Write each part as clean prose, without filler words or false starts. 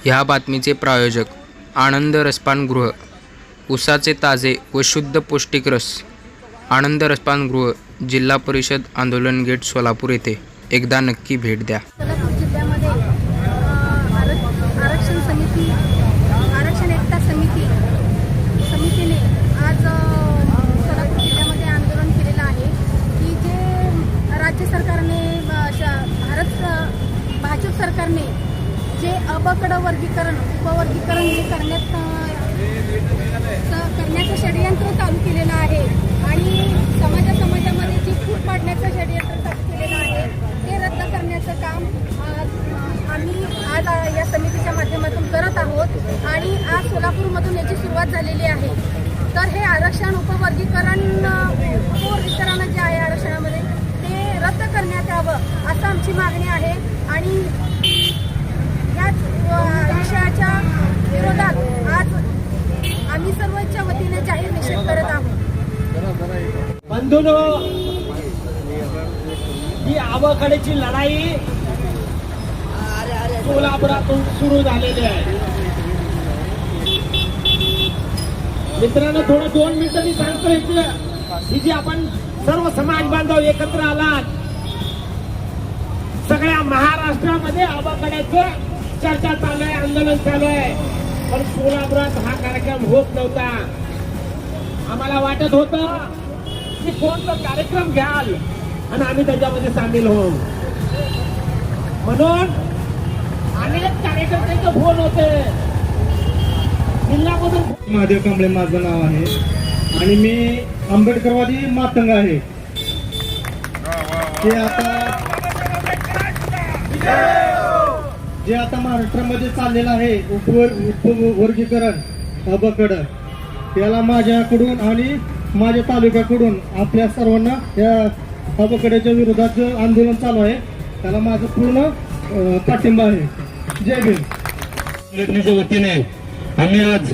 ह्या बातमीचे प्रायोजक आनंद रसपानगृह, ऊसाचे ताजे व शुद्ध पौष्टिक रस। आनंद रसपानगृह, जिल्हा परिषद आंदोलन गेट, सोलापूर येथे एकदा नक्की भेट द्या। सोलापूर जिल्ह्यामध्ये आरक्षण समिती, आरक्षण एकता समितीने आज सोलापूर जिल्ह्यामध्ये आंदोलन केलेलं आहे की जे राज्य सरकारने भाजप सरकारने जे अबकड वर्गीकरण, उपवर्गीकरण हे करण्याचं षडयंत्र चालू केलेलं आहे आणि समाजामध्ये जी फूट पाडण्याचं षडयंत्र चालू केलेलं आहे ते रद्द करण्याचं काम आम्ही आज या समितीच्या माध्यमातून करत आहोत आणि आज सोलापूरमधून याची सुरुवात झालेली आहे। तर हे आरक्षण उपवर्गीकरण जे आहे आरक्षणामध्ये ते रद्द करण्यात यावं असं आमची मागणी आहे आणि याच विषयाच्या विरोधात आज आम्ही सर्वांच्या वतीने जाहीर निषेध करत आहोत। बंधूंनो, ही आवाखाड्याची लढाई सोलापुरातून सुरू झालेली आहे। मित्रांनो, थोडं 2 मिनिटं मी सांगतो इथलं ही जी आपण सर्व समाज बांधव एकत्र आलात, सगळ्या महाराष्ट्रामध्ये आवाखाड्याचं चर्चा चालू आहे, आंदोलन चालू आहे, पण सोलापुरात हा कार्यक्रम होत नव्हता। आम्हाला वाटत होतं की कोणता कार्यक्रम घ्याल आणि आम्ही त्याच्यामध्ये सामील होऊ, म्हणून अनेक कार्यकर्त्यांचे फोन होते जिल्ह्यामधून। महादेव कांबळे माझं नाव आहे आणि मी आंबेडकरवादी मातंग आहे। जे आता महाराष्ट्रामध्ये चाललेलं आहे उपवर्गीकरण अबकड, त्याला माझ्याकडून आणि माझ्या तालुक्याकडून आपल्या सर्वांना या अबकड्याच्या विरोधात जे आंदोलन चालू आहे त्याला माझं पूर्ण पाठिंबा आहे। जय भीम। संघटनेच्या वतीने आम्ही आज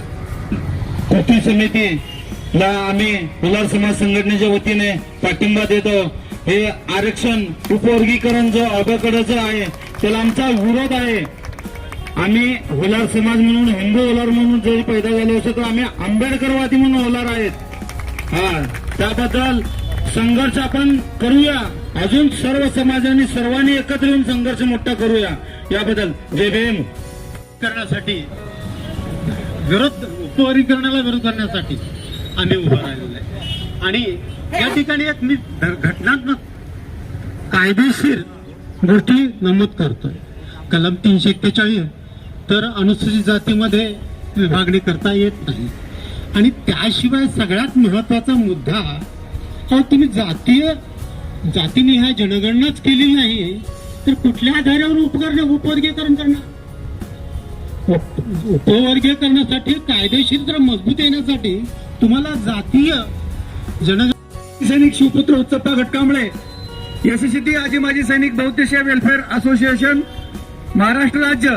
कृती समितीला आम्ही उलार समाज संघटनेच्या वतीने पाठिंबा देतो। हे आरक्षण उपवर्गीकरण जो अबकडचं आहे त्याला आमचा विरोध आहे। आम्ही उलार समाज म्हणून, हिंदू उलार म्हणून जरी पैदा झालो असतो तर आम्ही आंबेडकरवादी म्हणून उलार आहेत। त्याबद्दल संघर्ष आपण करूया, अजून सर्व समाजाने सर्वांनी एकत्र येऊन संघर्ष मोठा करूया। याबद्दल जय भीम। करण्यासाठी उपवर्गीकरणाला विरोध करण्यासाठी आम्ही उभं राहिलेलो आहे आणि या ठिकाणी एक मी घटनात्मक कायदेशीर गोष्टी नमूद करतोय। कलम 341 तर अनुसूचित जातीमध्ये विभागणी करता येत नाही आणि त्याशिवाय सगळ्यात महत्वाचा मुद्दा, तुम्ही जातीनिहाय जनगणनाच केली नाही तर कुठल्या आधारावर उपवर्गीकरण करणार? उपवर्गीकरणासाठी कायदेशीर जर मजबूत येण्यासाठी तुम्हाला जातीय जनगणना। सैनिक शिवपुत्र उत्सप्पा घटकांबळे, यशस्वी आजी माजी सैनिक बहुउद्देशीय वेलफेअर असोसिएशन महाराष्ट्र राज्य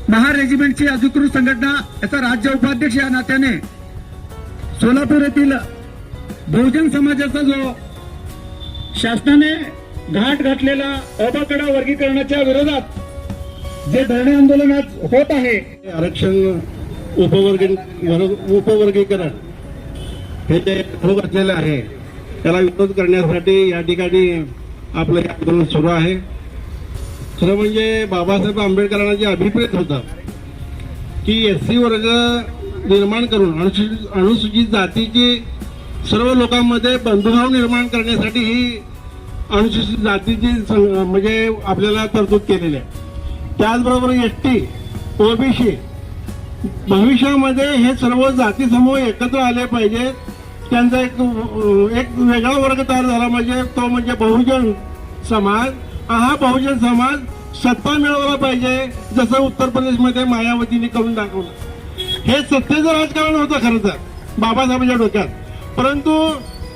महार रेजिमेंटची अधिकृत संघटना, याचा राज्य उपाध्यक्ष या नात्याने सोलापूर येथील बहुजन समाजाचा जो शासनाने घाट घातलेला अबकड वर्गीकरणाच्या विरोधात जे धरणे आंदोलन आज होत आहे, आरक्षण उपवर्गीकरण हे जे होत असलेलं आहे त्याला विरोध करण्यासाठी या ठिकाणी आपलं हे आंदोलन सुरू आहे। खरं म्हणजे बाबासाहेब आंबेडकरांना जे अभिप्रेत होता की SC वर्ग निर्माण करून अनुसूचित जातीची सर्व लोकांमध्ये बंधुभाव निर्माण करण्यासाठी ही अनुसूचित जातीची म्हणजे आपल्याला तरतूद केलेली आहे। त्याचबरोबर ST, OBC भविष्यामध्ये हे सर्व जाती समूह एकत्र आले पाहिजे, त्यांचा एक वेगळा वर्ग तयार झाला म्हणजे तो म्हणजे बहुजन समाज। हा बहुजन समाज सत्ता मिळवला पाहिजे, जसं उत्तर प्रदेशमध्ये मायावतीने करून दाखवलं। हे सत्तेचं राजकारण होतं खरं तर बाबासाहेबांच्या डोक्यात, परंतु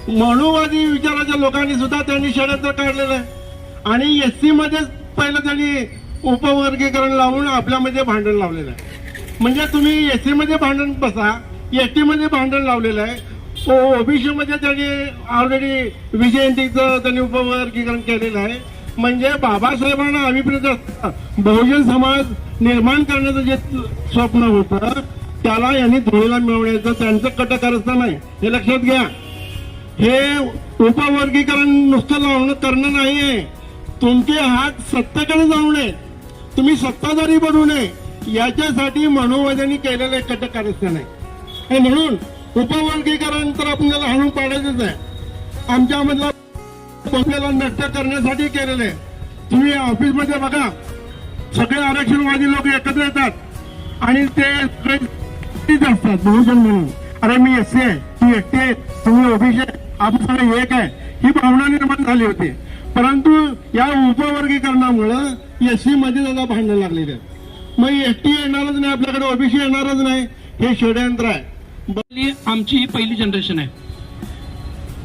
मनुवादी विचाराच्या लोकांनी सुद्धा त्यांनी षडयंत्र काढलेलं आहे आणि SC मध्ये पहिलं त्यांनी उपवर्गीकरण लावून आपल्यामध्ये भांडण लावलेलं आहे। म्हणजे तुम्ही SC मध्ये भांडण बसा, ST मध्ये भांडण लावलेलं आहे, OBC मध्ये त्यांनी ऑलरेडी विजयंतीचं त्यांनी उपवर्गीकरण केलेलं आहे। म्हणजे बाबासाहेबांना अभिप्रेत बहुजन समाज निर्माण करण्याचं जे स्वप्न होतं त्याला यांनी धुळीला मिळवण्याचं त्यांचं कटकारस्थान आहे, हे लक्षात घ्या. हे उपवर्गीकरण नुसतं लावणं करणं नाहीये. तुमचे हात सत्तेकडे जाऊ नये, तुम्ही सत्ताधारी बनू नये, याच्यासाठी मनोवैज्ञानिक केलेलं एक कटकारस्थान आहे. हे म्हणून उपवर्गीकरण तर आपल्याला हाणून पाडायचंच आहे. आमच्यामधला आपल्याला नष्ट करण्यासाठी केलेलं आहे. तुम्ही ऑफिसमध्ये बघा, सगळे आरक्षणवादी लोक एकत्र येतात आणि ते सगळे असतात बहुजन म्हणून. अरे मी एससी आहे, ती एसटी आहे, तुम्ही ओबीसी आहे, आपण सगळे एक आहे, ही भावना निर्माण झाली होती. परंतु या उपवर्गीकरणामुळं एससी मध्ये सुद्धा भांडण लागलेली आहे. मग एसटी येणारच नाही आपल्याकडे, ओबीसी येणारच नाही, हे षडयंत्र आहे. आमची ही पहिली जनरेशन आहे.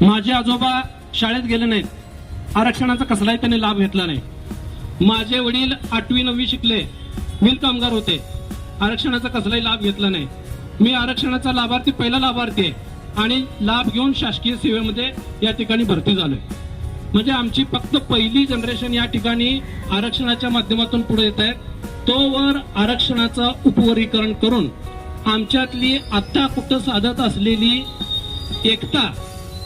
माझे आजोबा शाळेत गेले नाहीत, आरक्षणाचा कसलाही त्यांनी लाभ घेतला नाही. माझे वडील 8वी 9वी शिकले, मिल कामगार होते, आरक्षणाचा कसलाही लाभ घेतला नाही. मी आरक्षणाचा लाभार्थी, पहिला लाभार्थी आहे आणि लाभ घेऊन शासकीय सेवेमध्ये या ठिकाणी भरती झालोय. म्हणजे आमची फक्त पहिली जनरेशन या ठिकाणी आरक्षणाच्या माध्यमातून पुढे येत आहे. तोवर आरक्षणाचं उपवर्गीकरण करून आमच्यातली आता कुठं साधत असलेली एकता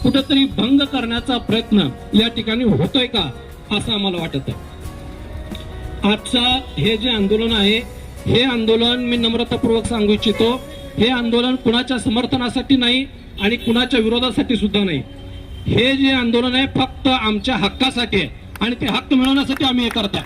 कुठंतरी भंग करण्याचा प्रयत्न या ठिकाणी होतोय का, असं आम्हाला वाटत आहे. आजचा हे जे आंदोलन आहे, हे आंदोलन मी नम्रतापूर्वक सांगू इच्छितो, हे आंदोलन कुणाच्या समर्थनासाठी नाही आणि कुणाच्या विरोधासाठी सुद्धा नाही. हे जे आंदोलन आहे फक्त आमच्या हक्कासाठी आहे आणि ते हक्क मिळवण्यासाठी आम्ही हे करतोय.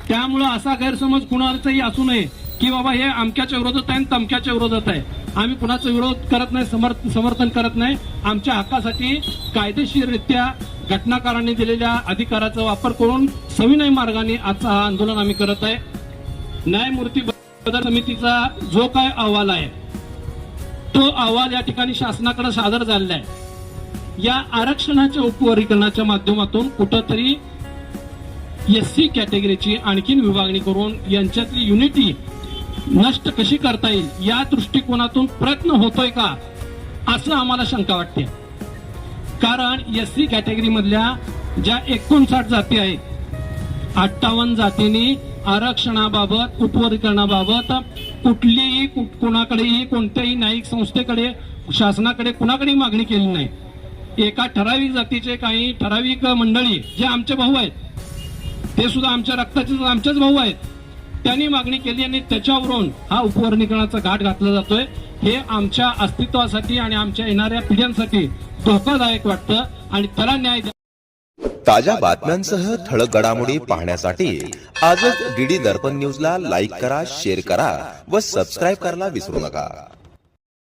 त्यामुळं असा गैरसमज कुणाचाही असू नये की बाबा हे अमक्याच्या विरोधात आहे आणि तमक्याच्या विरोधात आहे. आम्ही कुणाचा विरोध करत नाही, समर्थन करत नाही. आमच्या हक्कासाठी कायदेशीररित्या घटनाकारांनी दिलेल्या अधिकाराचा वापर करून सविनय मार्गाने आजचा हा आंदोलन आम्ही करत आहे. न्यायमूर्ती बदल समितीचा जो काय अहवाल आहे तो अहवाल या ठिकाणी शासनाकडे सादर झालेला आहे. या आरक्षणाच्या उपवर्गीकरणाच्या माध्यमातून कुठंतरी एससी कॅटेगरीची आणखीन विभागणी करून यांच्यातली युनिटी नष्ट कशी करता येईल या दृष्टिकोनातून प्रयत्न होतोय का, असं आम्हाला शंका वाटते. कारण एससी कॅटेगरी मधल्या ज्या 59 जाती आहेत, 58 जातींनी आरक्षणाबाबत, उपवर्गीकरणाबाबत कुठलीही कोणाकडेही, कोणत्याही न्यायिक संस्थेकडे, शासनाकडे कुणाकडेही मागणी केली नाही. एका ठराविक जातीचे काही ठराविक मंडळी जे आमचे भाऊ आहेत, ते सुद्धा आमच्या रक्ताचे आमचेच भाऊ आहेत, त्यांनी मागणी केली आणि त्याच्यावरून हा उपवर्गीकरणाचा घाट घातला जातोय. हे आमच्या अस्तित्वासाठी आणि आमच्या येणाऱ्या पिढ्यांसाठी धोकादायक वाटतं आणि त्याला न्याय ताज्या बातम्यांसह ठळक घडामोडी पाहण्यासाठी आजच डीडी दर्पण न्यूजला लाईक करा, शेअर करा व सबस्क्राईब करायला विसरू नका.